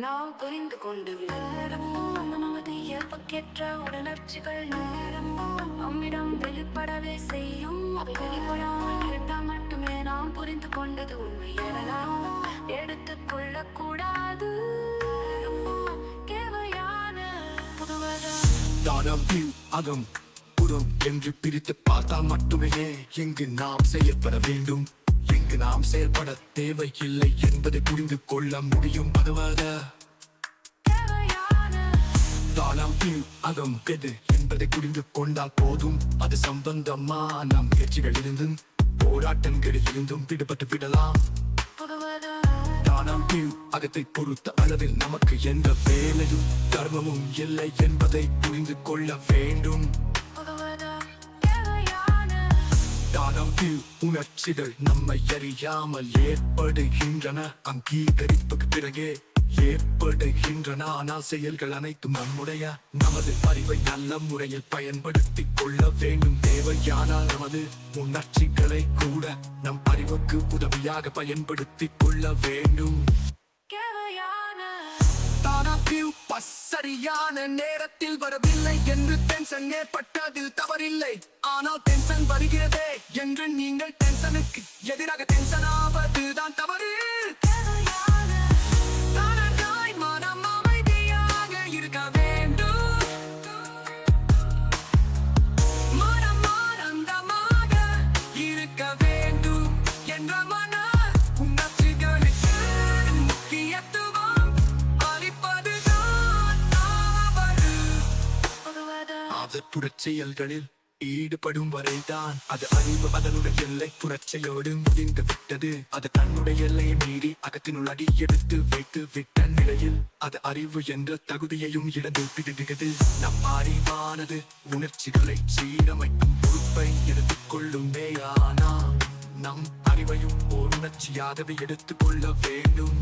நாம் புரிந்து கொண்டு நமது இயல்புக்கேற்ற உடலர்ச்சிகள் நேரமோ நம்மிடம் வெளிப்படவே செய்யும். அவை வெளிப்படாமல் இருந்தால் மட்டுமே நாம் புரிந்து கொண்டது உண்மை எனலாம் எடுத்துக்கொள்ளக்கூடாது. தேவையான தானம் அகம் புறம் என்று பிரித்து பார்த்தால் மட்டுமே எங்கு நாம் செயல்பட வேண்டும், எங்கு நாம் செயல்பட தேவையில்லை என்பதை புரிந்து கொள்ள முடியும். தானம் அகம் எது என்பதை புரிந்து கொண்டால் போதும். அது சம்பந்தமான முயற்சிகள் இருந்தும் போராட்டங்களில் இருந்தும் விடுபட்டு விடலாம். தானம் அகத்தை பொறுத்த அளவில் நமக்கு எந்த வேலையும் தர்மமும் இல்லை என்பதை புரிந்து கொள்ள வேண்டும். தானம் உணர்ச்சிகள் நம்மை அறியாமல் ஏற்படுகின்றன, அங்கீகரிப்புக்கு பிறகே ஏற்படுகின்றன. ஆனால் செயல்கள் அனைத்தும் நமது அறிவை நல்ல முறையில் பயன்படுத்திக் கொள்ள வேண்டும். தேவையானால் நமது உணர்ச்சிகளை கூட நம் அறிவுக்கு உதவியாக பயன்படுத்திக் கொள்ள வேண்டும். சரியான நேரத்தில் வரவில்லை என்று டென்ஷன் ஏற்பட்டதில் தவறில்லை. ஆனால் டென்ஷன் வருகிறதே என்று நீங்கள் டென்ஷனுக்கு எதிராக டென்ஷன் ஆவதுதான் தவறு. மனம் அமைதியாக இருக்க வேண்டும், மனம் ஆனந்தமாக இருக்க வேண்டும் என்ற மன உணர்ச்சிகளுக்கு முக்கியத்துவம் அளிப்பதுதான் தவறு. புறச்செயல்களில் ஈடுபடும் வரைதான் அது அறிவு அதனுடைய எல்லை புறச்செயோடு முடிந்து விட்டது. அது தன்னுடைய எல்லையை மீறி அகத்தினுள் அடி எடுத்து வைத்து விட்ட நிலையில் அது அறிவு என்ற தகுதியையும் இழந்து விடுகிறது. நம் அறிவானது உணர்ச்சிகளை சீரமைக்கும் பொறுப்பை எடுத்துக்கொள்ளுமே. ஆனால் நம் அறிவையும் ஓர் உணர்ச்சியாகவே எடுத்துக்கொள்ள வேண்டும்.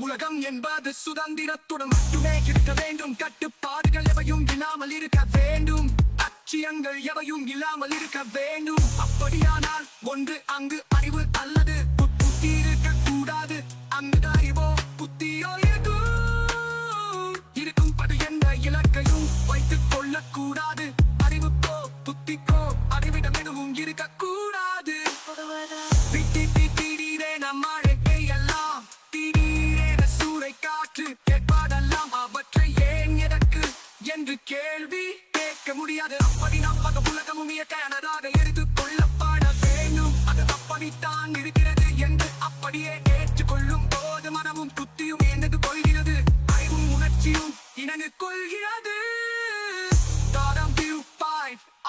உலகம் என்பது சுதந்திரத்துடன் மட்டுமே இருக்க வேண்டும். கட்டுப்பாடுகள் எவையும் இல்லாமல் இருக்க வேண்டும், அச்சியங்கள் எவையும் இல்லாமல் இருக்க வேண்டும். அப்படியானால் ஒன்று அங்கு அறிவு அல்லது புத்தி இருக்க கூடாது. அங்கு அறிவோ புத்தியோ இருக்கும்படி என்ற இலக்கையும் வைத்துக் கொள்ளக்கூடாது. அறிவுக்கோ புத்திக்கோ அறிவிடம் எதுவும் இருக்க கூடாது. நம் அழைப்பை எல்லாம் காற்று கேட்பாதெல்லாம் அவற்றை ஏன் எதற்கு என்று கேள்வி கேட்க முடியாது. அப்படி நாம் உலகமும் இயற்கையானதாக எடுத்துக் கொள்ளப்பட வேண்டும். அது அப்படித்தான் இருக்கிறது என்று அப்படியே ஏற்றுக்கொள்ளும் போது மனமும் புத்தியும் என்னது கொள்கிறது, அறிவும் உணர்ச்சியும் இணங்கு கொள்கிறது.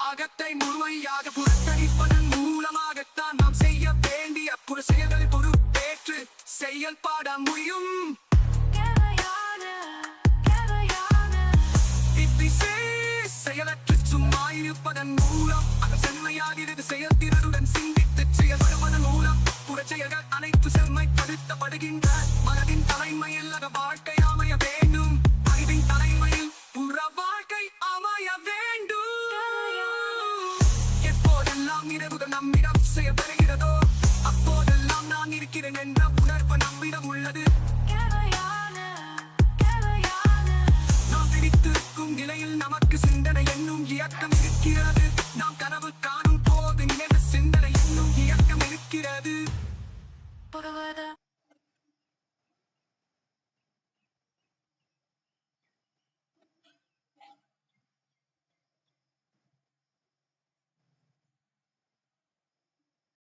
அகத்தை முழுமையாக புறக்கணிப்பதன் மூலமாகத்தான் நாம் செய்ய வேண்டிய புற செயல்களை பொறுப்பேற்று செயல்பட முடியும். செயலற்று சும்மா இருப்பதன் மூலம் அது செம்மையாகிறது. செயல்திறனுடன் சிந்தித்து செயல்படுவதன் மூலம் புறச்செயல்கள் அனைத்து செம்மைப்படுத்தப்படுகின்ற மனதின் தலைமையில் அக வாழ்க்கை அமைய வேண்டும். அறிவின் தலைமையில் புற வாழ்க்கை அமைய வேண்டும். எப்போதெல்லாம் இரவுகள் நம்மிடம் செயல்படுகிறதோ அப்போதெல்லாம் நான் இருக்கிறேன் என்ற உணர்வு நம்மிடம் உள்ளது.